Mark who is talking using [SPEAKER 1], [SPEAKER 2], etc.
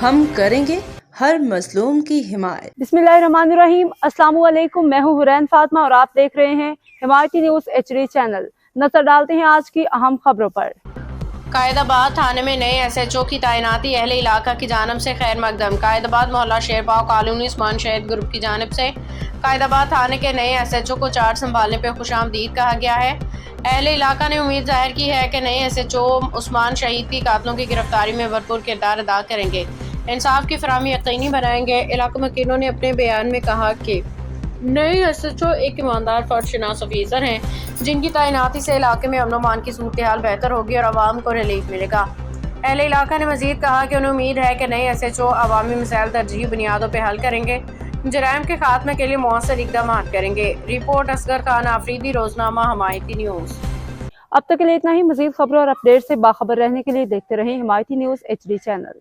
[SPEAKER 1] ہم کریں گے ہر مظلوم کی حمایت۔
[SPEAKER 2] बिस्मिल्लाहिर्रहमानिर्रहीम। अस्सलाम वालेकुम। मैं हूँ हुरैन फातिमा और आप देख रहे हैं हिमायती न्यूज़ HD चैनल। नजर डालते हैं आज की अहम खबरों पर।
[SPEAKER 3] कायदाबाद थाने में नए SHO की तैनाती अहले इलाका की जानब से खैर मकदम। कायदाबाद मोहल्ला शेरपाव कॉलोनी उस्मान शहीद ग्रुप की जानब से कायदाबाद थाने के नए SHO को चार्ज संभालने पर खुशामदीद कहा गया है। अहले इलाका ने उम्मीद जाहिर की है कि नए SHO उस्मान शहीद की कातलों की गिरफ्तारी में भरपूर किरदार अदा करेंगे, इंसाफ की फराहमी यकीनी बनाएंगे। इलाका मकीनों ने अपने बयान में कहा कि नए SHO एक ईमानदार फर्शनास ऑफिसर हैं जिनकी तैनाती से इलाके में अमन अमान की सूरत हाल बेहतर होगी और आवाम को रिलीफ मिलेगा। अहले इलाका ने मजीद कहा कि उन्हें उम्मीद है कि नए SHO अवामी मसाइल तरजीही बुनियादों पर हल करेंगे, जराइम के खात्मे के लिए मौसर इकदाम करेंगे। Report Asghar Khan Afridi, Roznama Himayati news.
[SPEAKER 2] अब तक के लिए इतना ही। मजीद खबरों और अपडेट से बाखबर रहने के लिए देखते रहें हिमायती न्यूज़ HD चैनल।